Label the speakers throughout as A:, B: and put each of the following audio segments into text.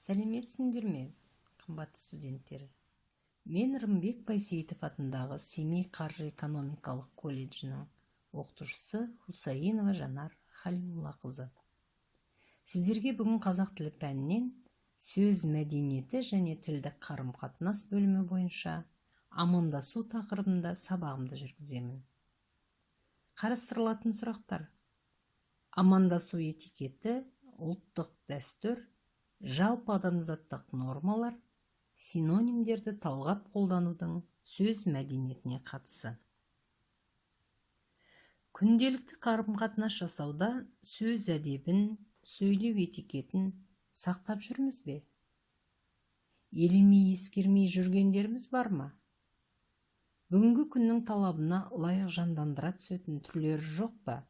A: Сәлеметсіңдер ме, қымбатты студенттер? Мен Рымбек Байсейітов атындағы Семей қаржы экономикалық колледжінің оқытушысы Хусаинова Жанар Халиуллақызы. Сіздерге бүгін қазақ тілі пәнінен сөз мәдениеті және тілдік қарым-қатынас бөлімі бойынша амандасу тақырыбында сабағымды жүргіземін. Қарастырылатын сұрақтар: амандасу этикеті, ұлттық дәстүр, жалпы адамзаттық нормалар, синонимдерді талғап қолданудың сөз мәдениетіне қатысы. Күнделікті қарым-қатынас жасауда сөз әдебін, сөйлеу этикетін сақтап жүрміз бе? Елемей ескермей жүргендеріміз бар ма? Бүгінгі күннің талабына лайық жандандыра түсетін түрлері жоқ па?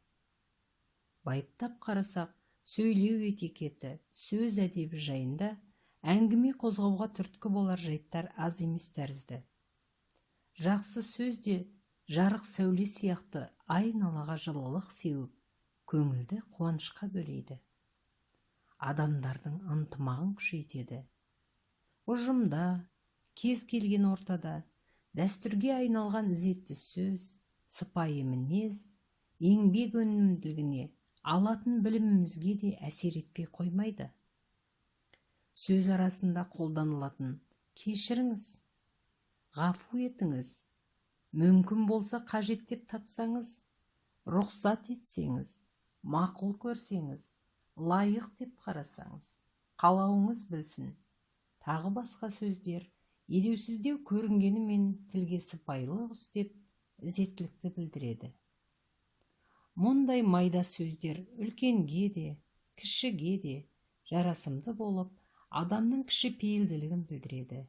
A: Байыптап қарасақ, сөйлеу этикеті, сөз әдебі жайында әңгіме қозғауға түрткі болар жайттар аз емес тәрізді. Жақсы сөз де жарық сәуле сияқты айналаға жылылық сеуіп, көңілді қуанышқа бөлейді. Адамдардың ынтымағын күшейтеді. Ұжымда, кез келген ортада дәстүрге айналған ізетті сөз, сыпайы мінез, еңбек өнімділігіне, алатын білімімізге де әсер етпей қоймайды. Сөз арасында қолданылатын кешіріңіз, ғафу етіңіз, мүмкін болса қажет деп тапсаңыз, рұқсат етсеңіз, мақұл көрсеңіз, лайық деп қарасаңыз, қалауыңыз білсін, тағы басқа сөздер елеусіздеу көрінгенімен тілге сыпайылық үстеп ізеттілікті білдіреді. Мұндай майда сөздер үлкенге де, кішіге де жарасымды болып, адамның кішіпейілділігін білдіреді.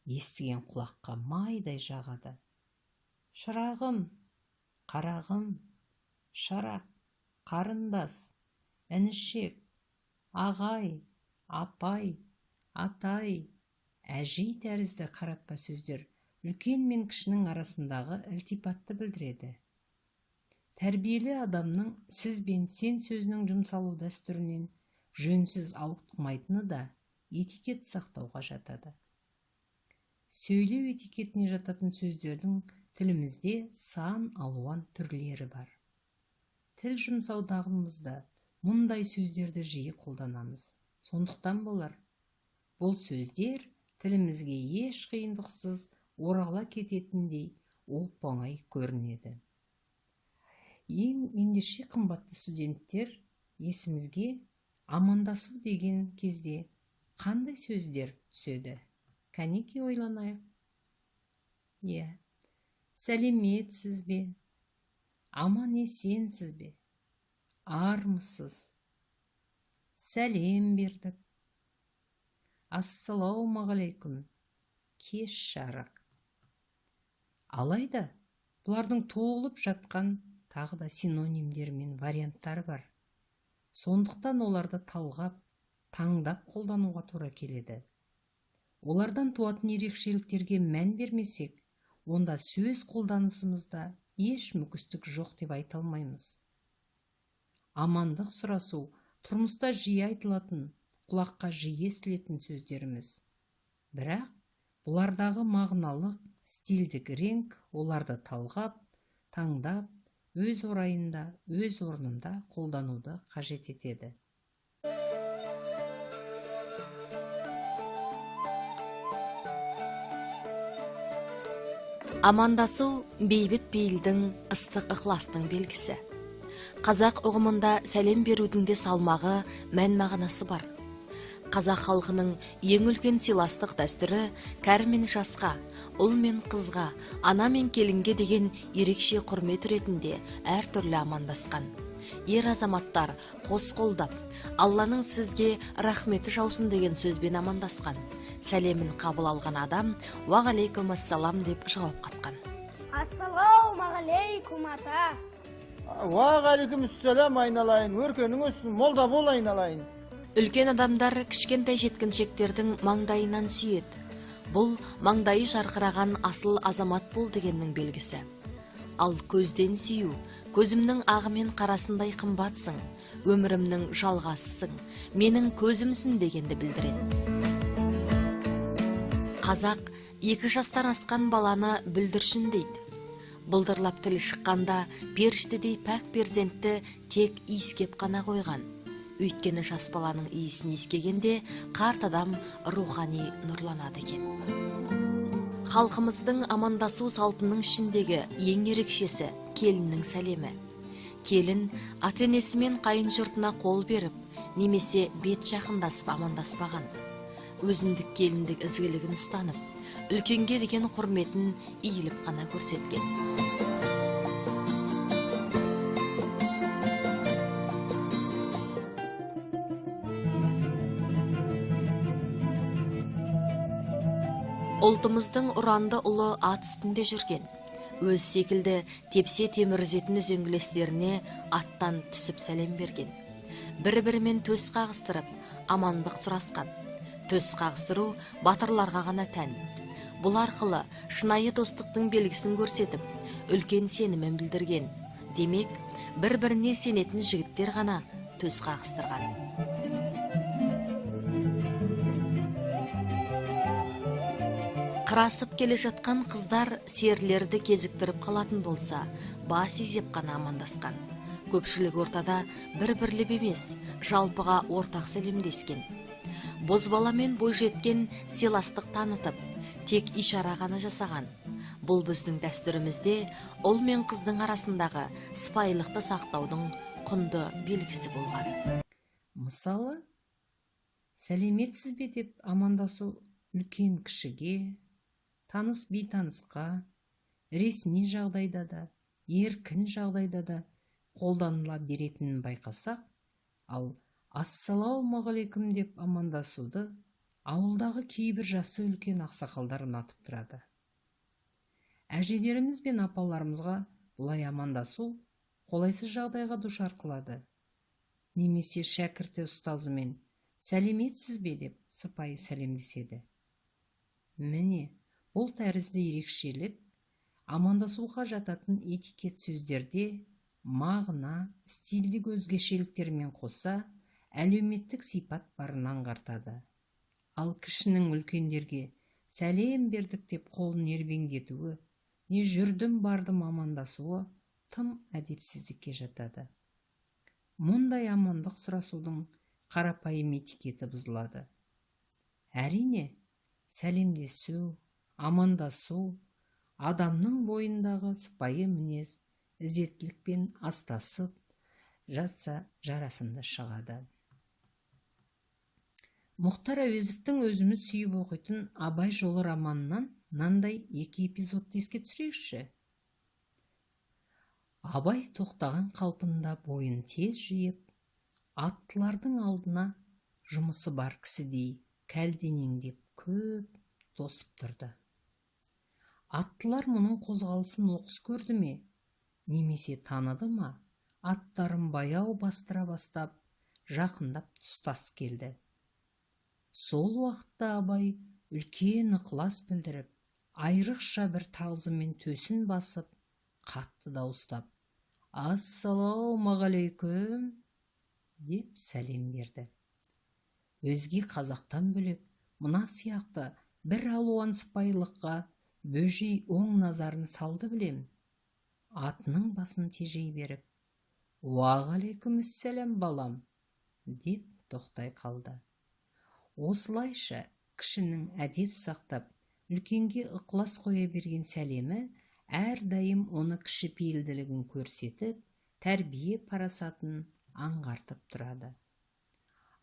A: Естіген құлаққа майдай жағады. Шырағым, қарағым, шарақ, қарындас, інішек, ағай, апай, атай, әжей тәрізді қаратпа сөздер үлкен мен кішінің арасындағы ілтипатты білдіреді. Тәрбиелі адамның сіз бен сен сөзінің жұмсалу дәстүрінен жөнсіз ауытқымайтыны да этикет сақтауға жатады. Сөйлеу этикетіне жататын сөздердің тілімізде сан алуан түрлері бар. Тіл жұмсаудағымызда мұндай сөздерді жиі қолданамыз. Сондықтан болар, бұл сөздер тілімізге еш қиындықсыз орала кететіндей оп-оңай көрінеді. Ендеше қымбатты студенттер, есімізге амандасу деген кезде қандай сөздер түседі? Кәнеки ойланайық. Сәлеметсіз бе? Аман есенсіз бе? Армысыз? Сәлем бердік. Ассалаумағалейкум. Кеш жарық. Алайда, бұлардың толып жатқан тағы да синонимдер мен варианттар бар. Сондықтан оларды талғап, таңдап қолдануға тура келеді. Олардан туатын ерекшеліктерге мән бермесек, онда сөз қолданысымызда еш мүкістік жоқ деп айта алмаймыз. Амандық сұрасу тұрмыста жиі айтылатын, құлаққа жиі естілетін сөздеріміз. Бірақ бұлардағы мағыналық, стильдік реңк оларды талғап, таңдап, өз орайында, өз орнында қолдануды қажет етеді.
B: Амандасу бейбіт бейілдің, ыстық ықыластың белгісі. Қазақ ұғымында сәлем берудің де салмағы, мән мағынасы бар. Қазақ халқының ең үлкен сыйластық дәстүрі кәрі мен жасқа, ұл мен қызға, ана мен келінге деген ерекше құрмет ретінде әртүрлі амандасқан. Ер азаматтар қос қолдап, Алланың сізге рахметі жаусын деген сөзбен амандасқан. Сәлемін қабыл алған адам уағалейкум ассалам деп жауап қатқан.
C: Ассалаумағалейкум ата.
D: Уағалейкум ассалам айналайын, өркенің өссін, молда бол айналайын.
B: Үлкен адамдар кішкентай жеткіншектердің маңдайынан сүйеді. Бұл маңдайы жарқыраған асыл азамат бол дегеннің белгісі. Ал көзден сүю, көзімнің ағы мен қарасындай қымбатсың, өмірімнің жалғасысың, менің көзімсің дегенді білдіреді. Қазақ 2 жастан асқан баланы бүлдіршін дейді. Бұлдырлап тілі шыққанда періштедей пәк перзентті тек иіскеп қана қойған. Өйткені жас баланың иісін иіскегенде қарт адам рухани нұрланады екен. Халқымыздың амандасу салтының ішіндегі ең ерекшесі келіннің сәлемі. Келін ата-енесі мен қайын жұртына қол беріп, немесе бет жақындасып амандаспаған. Өзіндік келіндік ізгілігін ұстанып, үлкенге деген құрметін иіліп қана көрсеткен. Ұлтымыздың ұранды ұлы ат үстінде жүрген. Өз секілді тепсе темір үзетін үзеңгілестеріне аттан түсіп сәлем берген. Бір-бірімен төс қағыстырып, амандық сұрасқан. Төс қағыстыру батырларға ғана тән. Бұл арқылы шынайы достықтың белгісін көрсетіп, үлкен сенімін білдірген. Демек, бір-біріне сенетін жігіттер ғана төс қағыстырған. Қырасып келе жатқан қыздар серлерді кезіктіріп қалатын болса, бас изеп қана амандасқан. Көпшілік ортада бір-бірлеп емес, жалпыға ортақ сәлемдескен. Бозбала мен бойжеткен сыйластық танытып, тек ишара ғана жасаған. Бұл біздің дәстүрімізде ұл мен қыздың арасындағы сыпайылықты сақтаудың құнды белгісі болған.
A: Мысалы, сәлеметсіз бе деп амандасу үлкен кішіге, таныс бейтанысқа, ресми жағдайда да, еркін жағдайда да қолданыла беретінін байқасақ, ал ассалаумағалейкум деп амандасуды ауылдағы кейбір жасы үлкен ақсақалдар ұнатып тұрады. Әжелеріміз бен апаларымызға бұлай амандасу қолайсыз жағдайға душар қылады. Немесе шәкірті ұстазымен сәлеметсіз бе деп сыпайы сәлемдеседі. Міне, бұл тәрізді ерекшелік амандасуға жататын этикет сөздерде мағына, стильдік өзгешеліктермен қоса әлеуметтік сипат барын аңғартады. Ал кішінің үлкендерге сәлем бердік деп қолын ербеңдетуі, не жүрдім бардым амандасуы тым әдепсіздікке жатады. Мұндай амандық сұрасудың қарапайым этикеті бұзылады. Әрине, сәлемдесу, амандасу адамның бойындағы сыпайы мінез, ізеттілікпен астасып жатса жарасымды шығады. Мұхтар Әуезовтің өзіміз сүйіп оқитын Абай жолы романынан мынандай 2 эпизодты еске түсірейікші. Абай тоқтаған қалпында бойын тез жиып, аттылардың алдына жұмысы бар кісідей кәлденеңдеп көп тосып тұрды. Аттылар мұның қозғалысын оқыс көрді ме, немесе таныды ма, аттарын баяу бастыра бастап, жақындап тұстас келді. Сол уақытта Абай үлкен ықылас білдіріп, айрықша бір тағзыммен төсін басып, қатты дауыстап, «Ассалаумағалейкум» деп сәлем берді. Өзге қазақтан бөлек, мына сияқты бір алуан сыпайылыққа бөжей оң назарын салды білем. Атының басын тежей беріп, «Уағалейкумассалам балам» деп тоқтай қалды. Осылайша кішінің әдеп сақтап, үлкенге ықылас қоя берген сәлемі әрдайым оны кішіпейілділігін көрсетіп, тәрбие парасатын аңғартып тұрады.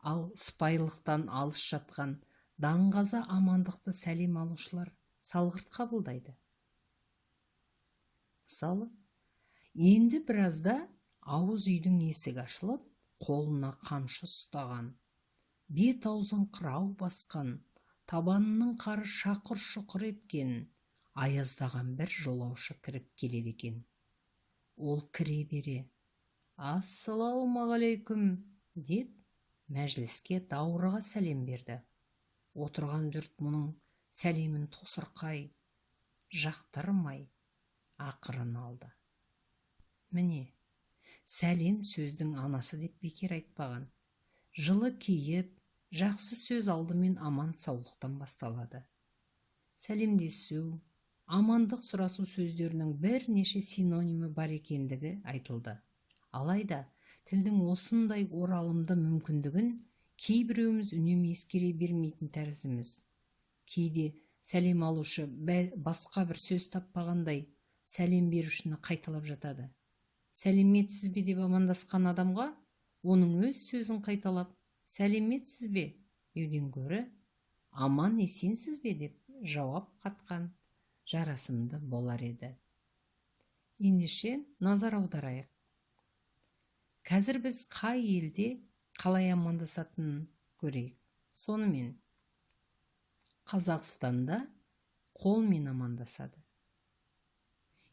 A: Ал сыпайылықтан алыс жатқан даңғаза амандықты сәлем алушылар салғырт қабылдайды. Мысалы, енді біразда ауыз үйдің есігі ашылып, қолына қамшы ұстаған, бет аузын қырау басқан, табанының қары шақыр-шұқыр еткен, аяздаған бір жолаушы кіріп келеді екен. Ол кіре бере, «Ассалаумағалейкум» деп мәжіліске даурыға сәлем берді. Отырған жұрт мұның сәлемін тосырқай, жақтырмай, ақырын алды. Міне, сәлем сөздің анасы деп бекер айтпаған. Жылы кейіп, жақсы сөз алдымен аман саулықтан басталады. Сәлемдесу, амандық сұрасу сөздерінің бірнеше синонимі бар екендігі айтылды. Алайда, тілдің осындай оралымды мүмкіндігін кейбіреуіміз үнемі ескере бермейтін тәріздіміз. Кейде сәлем алушы басқа бір сөз таппағандай сәлем берушіні қайталап жатады. Сәлеметсіз бе деп амандасқан адамға оның өз сөзін қайталап сәлеметсіз бе деуден гөрі аман есенсіз бе деп жауап қатқан жарасымды болар еді. Ендеше назар аударайық. Қазір біз қай елде қалай амандасатынын көрейік. Сонымен Қазақстанда қолмен амандасады.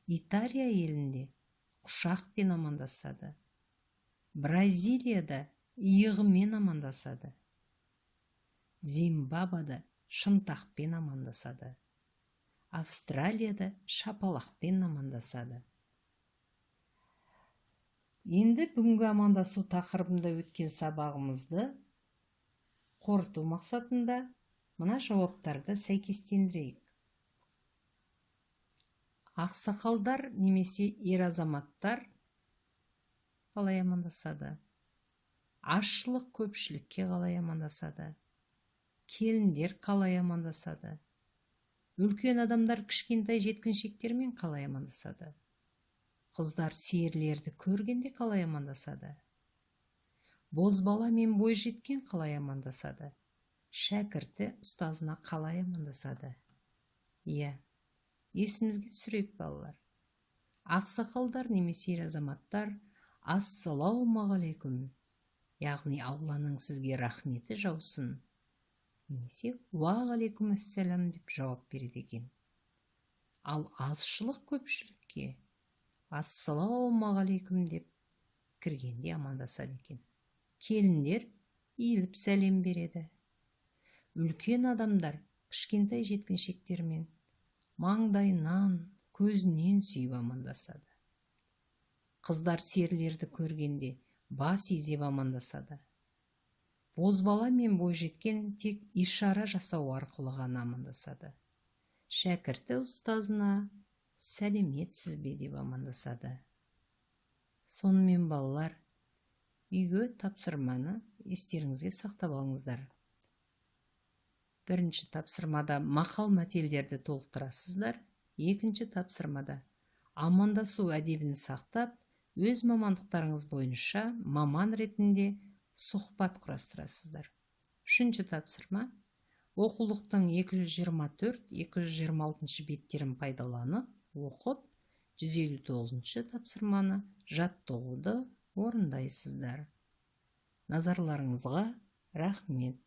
A: Италия елінде құшақпен амандасады. Бразилияда иығымен амандасады. Зимбабведа шынтақпен амандасады. Австралияда шапалақпен амандасады. Енді бүгінгі амандасу тақырыбында өткен сабағымызды қорыту мақсатында мына жауаптарды сәйкестендірейік. Ақсақалдар немесе ер азаматтар қалай амандасады? Азшылық көпшілікке қалай амандасады? Келіндер қалай амандасады? Үлкен адамдар кішкентай жеткіншектермен қалай амандасады? Қыздар серілерді көргенде қалай амандасады? Бозбала мен бойжеткен қалай амандасады? Шәкірті ұстазына қалай амандасады? Есімізге түсірейік балалар. Ақсақалдар немесе ер азаматтар ассалаумағалейкум, яғни Алланың сізге рахметі жаусын, немесе уағалейкум ассалам деп жауап береді екен. Ал азшылық көпшілікке ассалаумағалейкум деп кіргенде амандасады екен. Келіндер иіліп сәлем береді. Үлкен адамдар кішкентай жеткіншектермен маңдайынан, көзінен сүйіп амандасады. Қыздар серілерді көргенде бас изеп амандасады. Бозбала мен бойжеткен тек ишара жасау арқылы ғана амандасады. Шәкірті ұстазына сәлеметсіз бе деп амандасады. Сонымен балалар, үйге тапсырманы естеріңізге сақтап алыңыздар. Бірінші тапсырмада мақал мәтелдерді толықтырасыздар. Екінші тапсырмада амандасу әдебін сақтап, өз мамандықтарыңыз бойынша маман ретінде сұхбат құрастырасыздар. Үшінші тапсырма оқулықтың 224-226 беттерін пайдаланып, оқып, 159 тапсырманы жаттығуды орындайсыздар. Назарларыңызға рахмет.